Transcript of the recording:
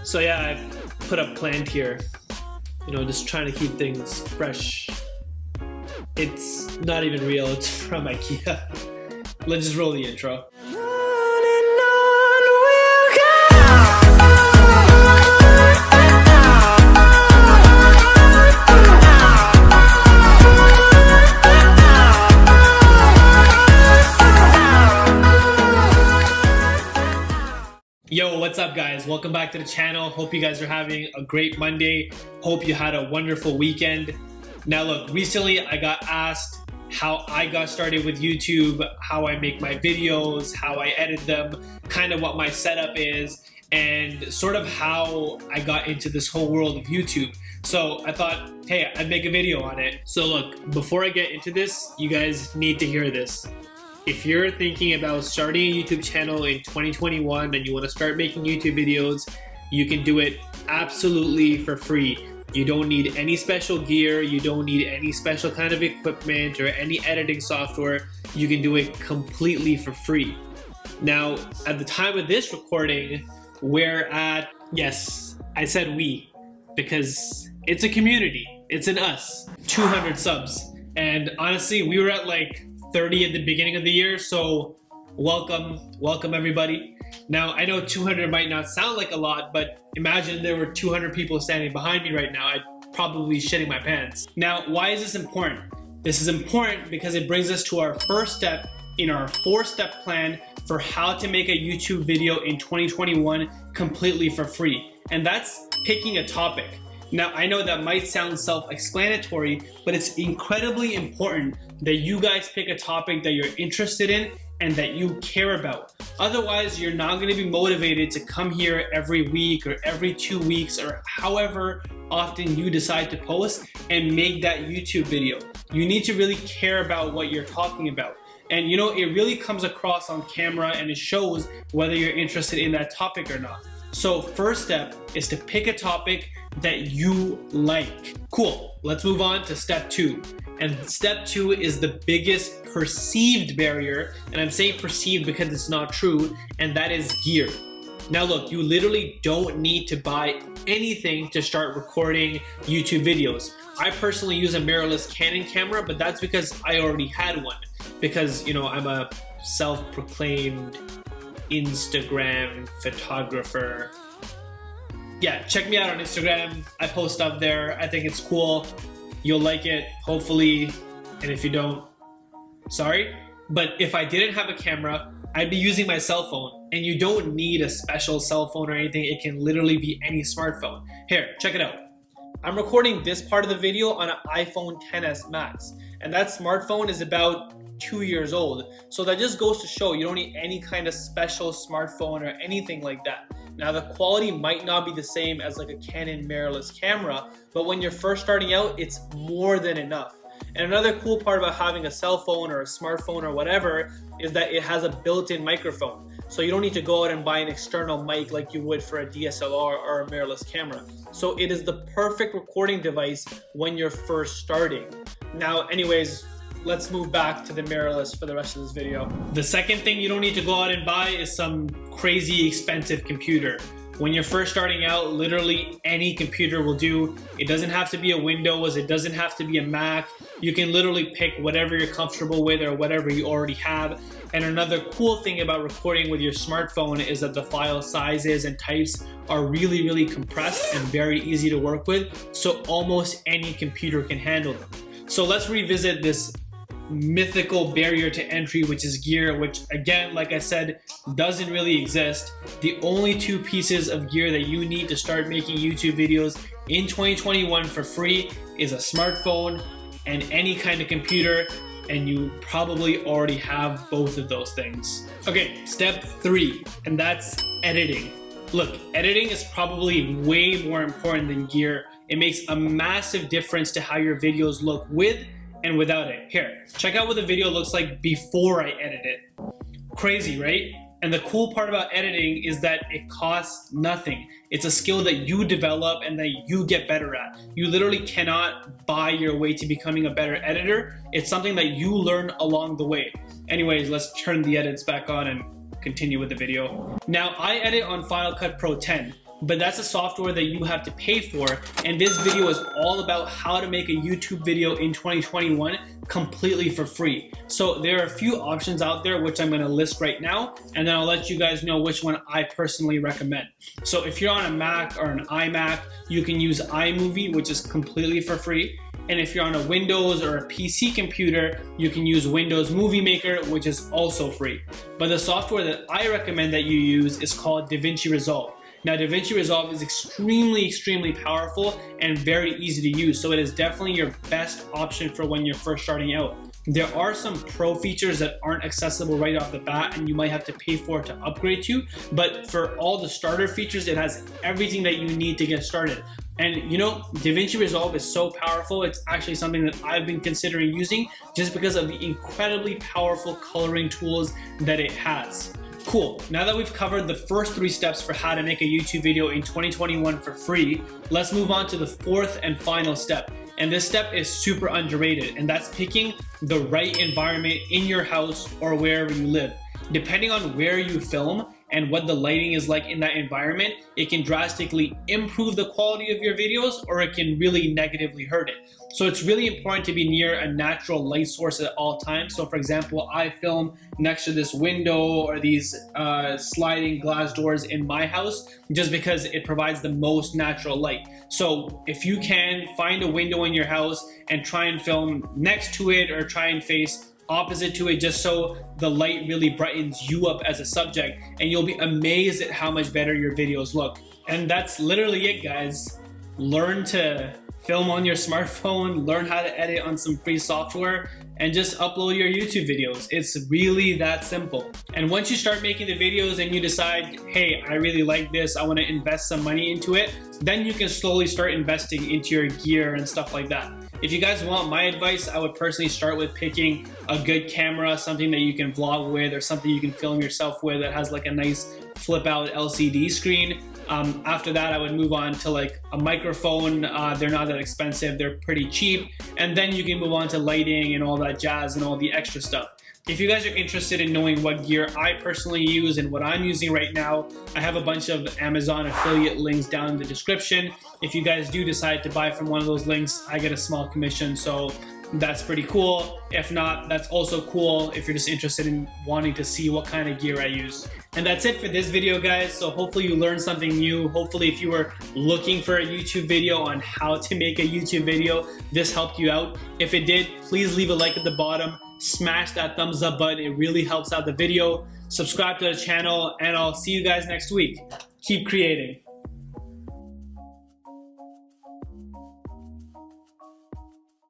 So yeah, I've put up plant here, just trying to keep things fresh. It's not even real, it's from IKEA. Let's just roll the intro. Yo, what's up guys? Welcome back to the channel. Hope you guys are having a great Monday. Hope you had a wonderful weekend. Now look, recently I got asked how I got started with YouTube, how I make my videos, how I edit them, kind of what my setup is, and sort of how I got into this whole world of YouTube. So I thought, hey, I'd make a video on it. So look, before I get into this, you guys need to hear this. If you're thinking about starting a YouTube channel in 2021 and you want to start making YouTube videos, you can do it absolutely for free. You don't need any special gear, you don't need any special kind of equipment or any editing software. You can do it completely for free. Now, at the time of this recording, we're at, yes, I said we, because it's a community, it's an us, 200 subs. And honestly, we were at like 30 at the beginning of the year, so welcome everybody. Now I know 200 might not sound like a lot, but imagine there were 200 people standing behind me right now. I'd probably be shitting my pants. Now, why is this important? This is important because it brings us to our first step in our 4-step plan for how to make a YouTube video in 2021 completely for free, and that's picking a topic. Now, I know that might sound self-explanatory, but it's incredibly important that you guys pick a topic that you're interested in and that you care about. Otherwise, you're not going to be motivated to come here every week or every 2 weeks or however often you decide to post and make that YouTube video. You need to really care about what you're talking about. And it really comes across on camera and it shows whether you're interested in that topic or not. So first step is to pick a topic that you like. Cool, let's move on to step 2. And step 2 is the biggest perceived barrier, and I'm saying perceived because it's not true, and that is gear. Now look, you literally don't need to buy anything to start recording YouTube videos. I personally use a mirrorless Canon camera, but that's because I already had one. Because, I'm a self-proclaimed Instagram photographer. Yeah, check me out on Instagram. I post stuff there. I think it's cool. You'll like it, hopefully. And if you don't, sorry. But if I didn't have a camera, I'd be using my cell phone. And you don't need a special cell phone or anything. It can literally be any smartphone. Here, check it out. I'm recording this part of the video on an iPhone XS Max. And that smartphone is about 2 years old. So that just goes to show you don't need any kind of special smartphone or anything like that. Now the quality might not be the same as like a Canon mirrorless camera, but when you're first starting out, it's more than enough. And another cool part about having a cell phone or a smartphone or whatever is that it has a built-in microphone. So you don't need to go out and buy an external mic like you would for a DSLR or a mirrorless camera. So it is the perfect recording device when you're first starting. Now, anyways, let's move back to the mirrorless for the rest of this video. The second thing you don't need to go out and buy is some crazy expensive computer. When you're first starting out, literally any computer will do. It doesn't have to be a Windows, it doesn't have to be a Mac. You can literally pick whatever you're comfortable with or whatever you already have. And another cool thing about recording with your smartphone is that the file sizes and types are really, really compressed and very easy to work with. So almost any computer can handle them. So let's revisit this mythical barrier to entry, which is gear, which again, like I said, doesn't really exist. The only 2 pieces of gear that you need to start making YouTube videos in 2021 for free is a smartphone and any kind of computer, and you probably already have both of those things. Okay, step 3, and that's editing. Look, editing is probably way more important than gear. It makes a massive difference to how your videos look with and without it. Here, check out what the video looks like before I edit it. Crazy, right? And the cool part about editing is that it costs nothing. It's a skill that you develop and that you get better at. You literally cannot buy your way to becoming a better editor. It's something that you learn along the way. Anyways, let's turn the edits back on and continue with the video. Now, I edit on Final Cut Pro 10. but that's a software that you have to pay for. And this video is all about how to make a YouTube video in 2021 completely for free. So there are a few options out there which I'm going to list right now, and then I'll let you guys know which one I personally recommend. So if you're on a Mac or an iMac, you can use iMovie, which is completely for free. And if you're on a Windows or a PC computer, you can use Windows Movie Maker, which is also free. But the software that I recommend that you use is called DaVinci Resolve. Now, DaVinci Resolve is extremely powerful and very easy to use, so it is definitely your best option for when you're first starting out. There are some pro features that aren't accessible right off the bat and you might have to pay for it to upgrade to, but for all the starter features, it has everything that you need to get started. And you know, DaVinci Resolve is so powerful, it's actually something that I've been considering using just because of the incredibly powerful coloring tools that it has. Cool, now that we've covered the first 3 steps for how to make a YouTube video in 2021 for free, let's move on to the 4th and final step. And this step is super underrated, and that's picking the right environment in your house or wherever you live. Depending on where you film and what the lighting is like in that environment, it can drastically improve the quality of your videos or it can really negatively hurt it. So it's really important to be near a natural light source at all times. So for example, I film next to this window or these sliding glass doors in my house just because it provides the most natural light. So if you can find a window in your house and try and film next to it or try and face opposite to it just so the light really brightens you up as a subject, and you'll be amazed at how much better your videos look. And that's literally it, guys. Learn to film on your smartphone, learn how to edit on some free software, and just upload your YouTube videos. It's really that simple. And once you start making the videos and you decide, hey, I really like this, I want to invest some money into it, then you can slowly start investing into your gear and stuff like that. If you guys want my advice, I would personally start with picking a good camera, something that you can vlog with or something you can film yourself with that has like a nice flip out LCD screen. After that, I would move on to like a microphone. They're not that expensive, they're pretty cheap. And then you can move on to lighting and all that jazz and all the extra stuff. If you guys are interested in knowing what gear I personally use and what I'm using right now, I have a bunch of Amazon affiliate links down in the description. If you guys do decide to buy from one of those links, I get a small commission, so that's pretty cool. If not, that's also cool if you're just interested in wanting to see what kind of gear I use. And that's it for this video, guys. So hopefully you learned something new. Hopefully if you were looking for a YouTube video on how to make a YouTube video, this helped you out. If it did, please leave a like at the bottom. Smash that thumbs up button, it really helps out the video. Subscribe to the channel, and I'll see you guys next week. Keep creating.